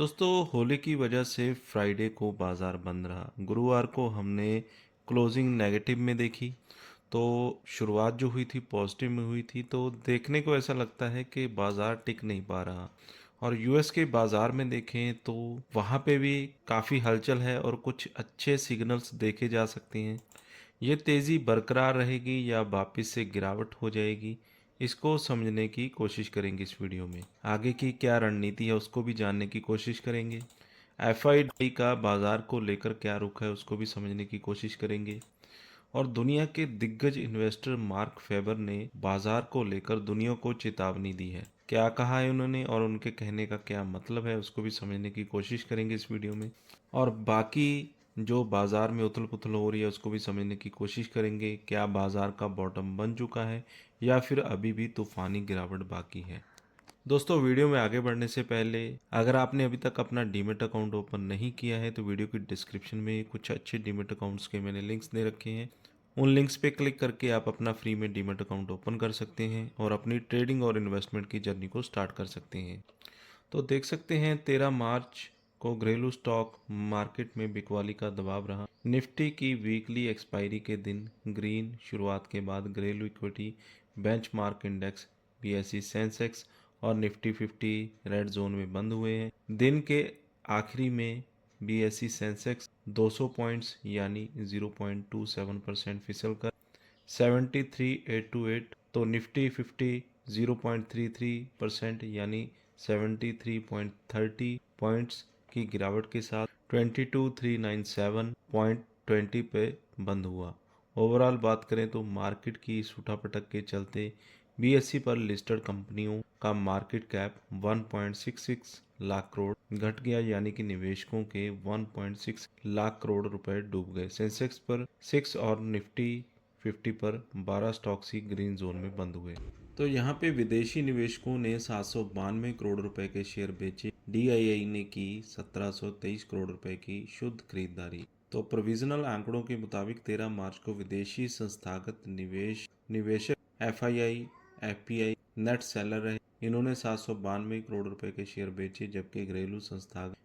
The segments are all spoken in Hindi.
दोस्तों, होली की वजह से फ्राइडे को बाजार बंद रहा। गुरुवार को हमने क्लोजिंग नेगेटिव में देखी। तो शुरुआत जो हुई थी पॉजिटिव में हुई थी, तो देखने को ऐसा लगता है कि बाजार टिक नहीं पा रहा। और यूएस के बाजार में देखें तो वहाँ पे भी काफ़ी हलचल है और कुछ अच्छे सिग्नल्स देखे जा सकते हैं। ये तेज़ी बरकरार रहेगी या वापस से गिरावट हो जाएगी, इसको समझने की कोशिश करेंगे इस वीडियो में। आगे की क्या रणनीति है उसको भी जानने की कोशिश करेंगे। एफआईडी का बाजार को लेकर क्या रुख है उसको भी समझने की कोशिश करेंगे। और दुनिया के दिग्गज इन्वेस्टर मार्क फेबर ने बाजार को लेकर दुनिया को चेतावनी दी है। क्या कहा है उन्होंने और उनके कहने का क्या मतलब है उसको भी समझने की कोशिश करेंगे इस वीडियो में। और बाकी जो बाजार में उथल पुथल हो रही है उसको भी समझने की कोशिश करेंगे। क्या बाजार का बॉटम बन चुका है या फिर अभी भी तूफानी गिरावट बाकी है। दोस्तों, वीडियो में आगे बढ़ने से पहले अगर आपने अभी तक अपना डीमेट अकाउंट ओपन नहीं किया है तो वीडियो की डिस्क्रिप्शन में कुछ अच्छे डीमेट अकाउंट्स के मैंने लिंक्स दे रखे हैं। उन लिंक्स पे क्लिक करके आप अपना फ्री में डीमेट अकाउंट ओपन कर सकते हैं और अपनी ट्रेडिंग और इन्वेस्टमेंट की जर्नी को स्टार्ट कर सकते हैं। तो देख सकते हैं 13 मार्च को घरेलू स्टॉक मार्केट में बिकवाली का दबाव रहा। निफ्टी की वीकली एक्सपायरी के दिन ग्रीन शुरुआत के बाद घरेलू equity benchmark index BSE Sensex और निफ्टी 50 रेड जोन में बंद हुए हैं। दिन के आखिरी में बीएसई सेंसेक्स 200 पॉइंट्स यानी 0.27% फिसल कर 73,828, तो निफ्टी 50 0.33% यानी 73.30 पॉइंट्स की गिरावट के साथ 22,397.20 पे बंद हुआ। ओवरऑल बात करें तो मार्केट की इस उठापटक के चलते बीएसई पर लिस्टेड कंपनियों का मार्केट कैप 1.66 लाख करोड़ घट गया, यानी कि निवेशकों के 1.6 लाख करोड़ रुपए डूब गए। सेंसेक्स पर 6 और निफ्टी 50 पर 12 स्टॉक्स ही ग्रीन जोन में बंद हुए। तो यहाँ पे विदेशी निवेशकों ने 792 करोड़ रुपए के शेयर बेचे। डीआईआई ने की 1723 करोड़ रुपए की शुद्ध खरीदारी। तो प्रोविजनल आंकड़ों के मुताबिक 13 मार्च को विदेशी संस्थागत निवेशक एफआईआई एफपीआई नेट सेलर रहे। इन्होंने 792 करोड़ रुपए के शेयर बेचे, जबकि घरेलू संस्थागत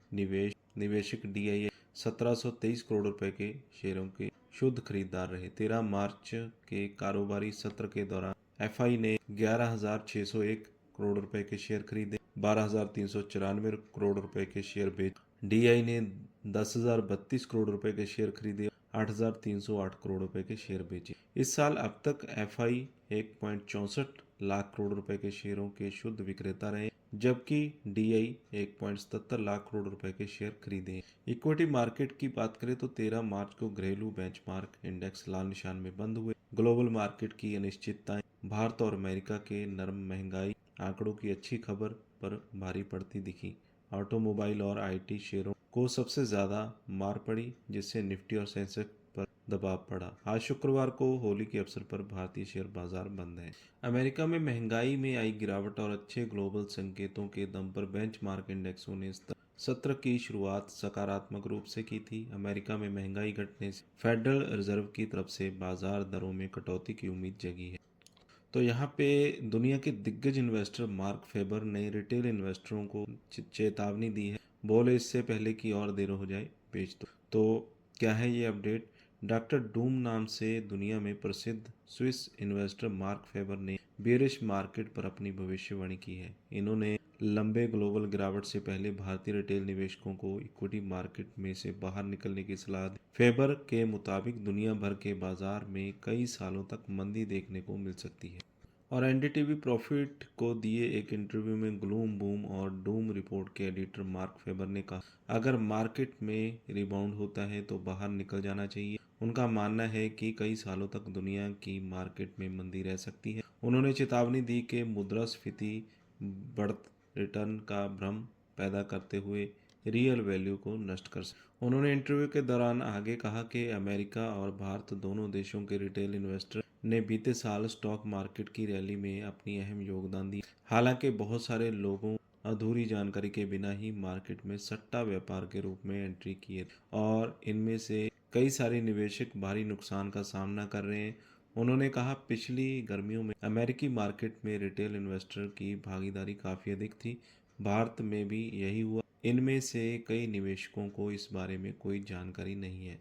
निवेशक डीआईआई 1723 करोड़ रुपए के शेयरों के शुद्ध खरीदार रहे। 13 मार्च के कारोबारी सत्र के दौरान एफआई ने 11,601 करोड़ रुपए के शेयर खरीदे, 12,394 करोड़ रुपए के शेयर बेचे। डीआई ने 10,032 करोड़ रुपए के शेयर खरीदे, 8,308 करोड़ रुपए के शेयर बेचे। इस साल अब तक एफआई 1.64 लाख करोड़ रुपए के शेयरों के शुद्ध विक्रेता रहे, जबकि डीआई 1.77 लाख करोड़ रुपए के शेयर खरीदे। इक्विटी मार्केट की बात करें तो 13 मार्च को घरेलू बेंचमार्क इंडेक्स लाल निशान में बंद हुए। ग्लोबल मार्केट की अनिश्चितताएं, भारत और अमेरिका के नरम महंगाई आंकड़ों की अच्छी खबर पर भारी पड़ती दिखी। ऑटोमोबाइल और आईटी शेयरों को सबसे ज्यादा मार पड़ी, जिससे निफ्टी और सेंसेक्स पर दबाव पड़ा। आज शुक्रवार को होली के अवसर पर भारतीय शेयर बाजार बंद है। अमेरिका में महंगाई में आई गिरावट और अच्छे ग्लोबल संकेतों के दम पर बेंचमार्क इंडेक्सों ने सत्र की शुरुआत सकारात्मक रूप से की थी। अमेरिका में महंगाई घटने से फेडरल रिजर्व की तरफ से बाजार दरों में कटौती की उम्मीद जगी है। तो यहाँ पे दुनिया के दिग्गज इन्वेस्टर मार्क फेबर ने रिटेल इन्वेस्टरों को चेतावनी दी है। बोले इससे पहले कि और देर हो जाए बेच दो। तो क्या है ये अपडेट। डॉक्टर डूम नाम से दुनिया में प्रसिद्ध स्विस इन्वेस्टर मार्क फेबर ने बेरिश मार्केट पर अपनी भविष्यवाणी की है। इन्होंने लंबे ग्लोबल गिरावट से पहले भारतीय रिटेल निवेशकों को इक्विटी मार्केट में से बाहर निकलने की सलाह दी। फेबर के मुताबिक दुनिया भर के बाजार में कई सालों तक मंदी देखने को मिल सकती है। और एनडीटीवी प्रॉफिट को दिए एक इंटरव्यू में ग्लूम बूम और डूम रिपोर्ट के एडिटर मार्क फेबर ने कहा, अगर मार्केट में रिबाउंड होता है तो बाहर निकल जाना चाहिए। उनका मानना है कि कई सालों तक दुनिया की मार्केट में मंदी रह सकती है। उन्होंने चेतावनी दी कि मुद्रास्फीति बढ़त रिटर्न का भ्रम पैदा करते हुए रियल वैल्यू को नष्ट कर सकते। उन्होंने इंटरव्यू के दौरान आगे कहा कि अमेरिका और भारत दोनों देशों के रिटेल इन्वेस्टर ने बीते साल स्टॉक मार्केट की रैली में अपनी अहम योगदान दी। हालांकि बहुत सारे लोगों अधूरी जानकारी के बिना ही मार्केट में सट्टा व्यापार के रूप में एंट्री की है और इनमें से कई सारे निवेशक भारी नुकसान का सामना कर रहे हैं। उन्होंने कहा, पिछली गर्मियों में अमेरिकी मार्केट में रिटेल इन्वेस्टर की भागीदारी काफ़ी अधिक थी। भारत में भी यही हुआ। इनमें से कई निवेशकों को इस बारे में कोई जानकारी नहीं है।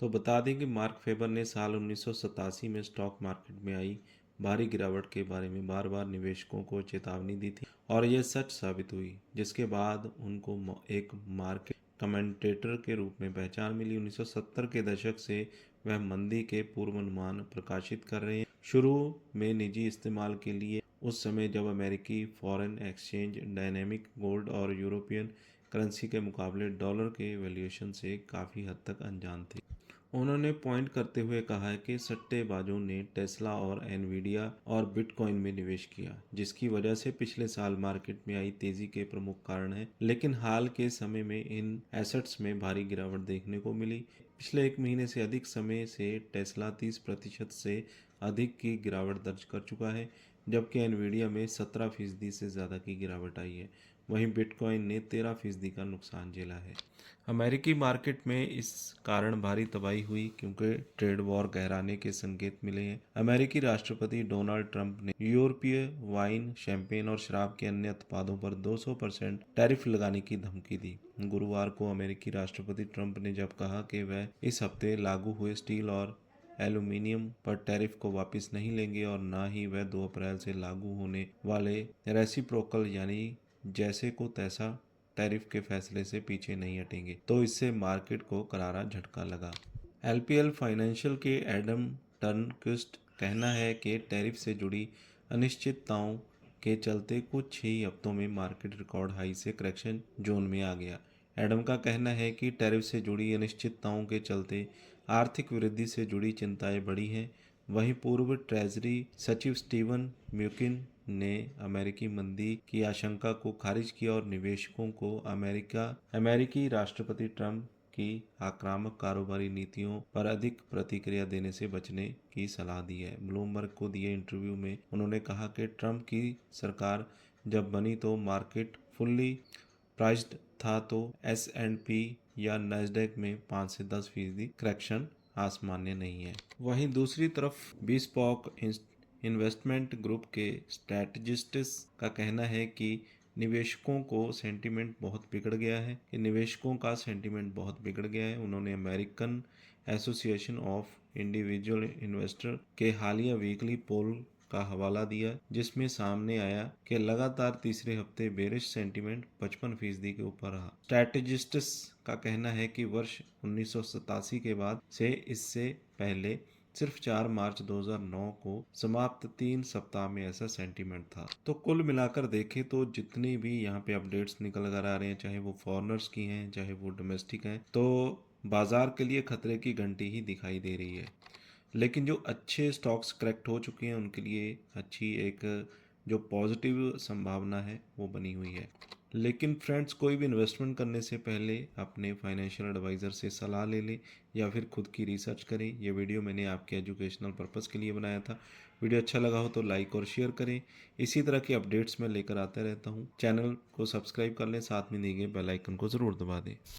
तो बता दें कि मार्क फेबर ने साल 1987 में स्टॉक मार्केट में आई भारी गिरावट के बारे में बार बार निवेशकों को चेतावनी दी थी और यह सच साबित हुई, जिसके बाद उनको एक मार्केट कमेंटेटर के रूप में पहचान मिली। 1970 के दशक से वह मंदी के पूर्वानुमान प्रकाशित कर रहे हैं। शुरू में निजी इस्तेमाल के लिए, उस समय जब अमेरिकी फॉरेन एक्सचेंज डायनेमिक गोल्ड और यूरोपियन करेंसी के मुकाबले डॉलर के वैल्यूएशन से काफ़ी हद तक अनजान थे। उन्होंने पॉइंट करते हुए कहा है कि सट्टेबाजों ने टेस्ला और एनवीडिया और बिटकॉइन में निवेश किया, जिसकी वजह से पिछले साल मार्केट में आई तेजी के प्रमुख कारण है। लेकिन हाल के समय में इन एसेट्स में भारी गिरावट देखने को मिली। पिछले एक महीने से अधिक समय से टेस्ला 30% से अधिक की गिरावट दर्ज कर चुका है, जबकि एनवीडिया में 17% से ज़्यादा की गिरावट आई है। वहीं बिटकॉइन ने 13% का नुकसान झेला है। अमेरिकी मार्केट में इस कारण भारी तबाही हुई क्योंकि ट्रेड वॉर गहराने के संकेत मिले हैं। अमेरिकी राष्ट्रपति डोनाल्ड ट्रंप ने यूरोपीय वाइन, शैंपेन और शराब के अन्य उत्पादों पर 200% टैरिफ लगाने की धमकी दी। गुरुवार को अमेरिकी राष्ट्रपति ट्रंप ने जब कहा कि वह इस हफ्ते लागू हुए स्टील और एल्यूमीनियम पर टैरिफ को वापस नहीं लेंगे और न ही वह 2 अप्रैल से लागू होने वाले रेसिप्रोकल यानी जैसे को तैसा टैरिफ के फैसले से पीछे नहीं हटेंगे, तो इससे मार्केट को करारा झटका लगा। एलपीएल फाइनेंशियल के एडम टर्नक्विस्ट कहना है कि टैरिफ से जुड़ी अनिश्चितताओं के चलते कुछ ही हफ्तों में मार्केट रिकॉर्ड हाई से करेक्शन जोन में आ गया। एडम का कहना है कि टैरिफ से जुड़ी अनिश्चितताओं के चलते आर्थिक वृद्धि से जुड़ी चिंताएं बढ़ी हैं। वहीं पूर्व ट्रेजरी सचिव स्टीवन म्यूकिन ने अमेरिकी मंदी की आशंका को खारिज किया और निवेशकों को अमेरिकी राष्ट्रपति ट्रंप की आक्रामक कारोबारी नीतियों पर अधिक प्रतिक्रिया देने से बचने की सलाह दी है। ब्लूमबर्ग को दिए इंटरव्यू में उन्होंने कहा कि ट्रंप की सरकार जब बनी तो मार्केट फुल्ली प्राइस्ड था, तो S&P या नैस्डैक में 5 से 10% करेक्शन आसमान्य नहीं है। वहीं दूसरी तरफ बिस्पॉक इन्वेस्टमेंट ग्रुप के स्ट्रैटेजिस्ट्स का कहना है कि निवेशकों का सेंटीमेंट बहुत बिगड़ गया है। उन्होंने American association of individual investor के हालिया वीकली पोल का हवाला दिया, जिसमें सामने आया कि लगातार तीसरे हफ्ते बेरिश सेंटीमेंट 55% के ऊपर रहा। स्ट्रैटेजिस्ट्स का कहना है कि वर्ष 1987 के बाद से इससे पहले सिर्फ 4 मार्च 2009 को समाप्त 3 सप्ताह में ऐसा सेंटीमेंट था। तो कुल मिलाकर देखें तो जितनी भी यहाँ पे अपडेट्स निकल कर आ रहे हैं, चाहे वो फॉरेनर्स की हैं चाहे वो डोमेस्टिक हैं, तो बाजार के लिए खतरे की घंटी ही दिखाई दे रही है। लेकिन जो अच्छे स्टॉक्स करेक्ट हो चुके हैं उनके लिए अच्छी एक जो पॉजिटिव संभावना है वो बनी हुई है। लेकिन फ्रेंड्स, कोई भी इन्वेस्टमेंट करने से पहले अपने फाइनेंशियल एडवाइज़र से सलाह ले लें या फिर खुद की रिसर्च करें। ये वीडियो मैंने आपके एजुकेशनल पर्पज़ के लिए बनाया था। वीडियो अच्छा लगा हो तो लाइक और शेयर करें। इसी तरह की अपडेट्स मैं लेकर आता रहता हूँ। चैनल को सब्सक्राइब कर लें, साथ में दिए गए बेल आइकन को ज़रूर दबा दें।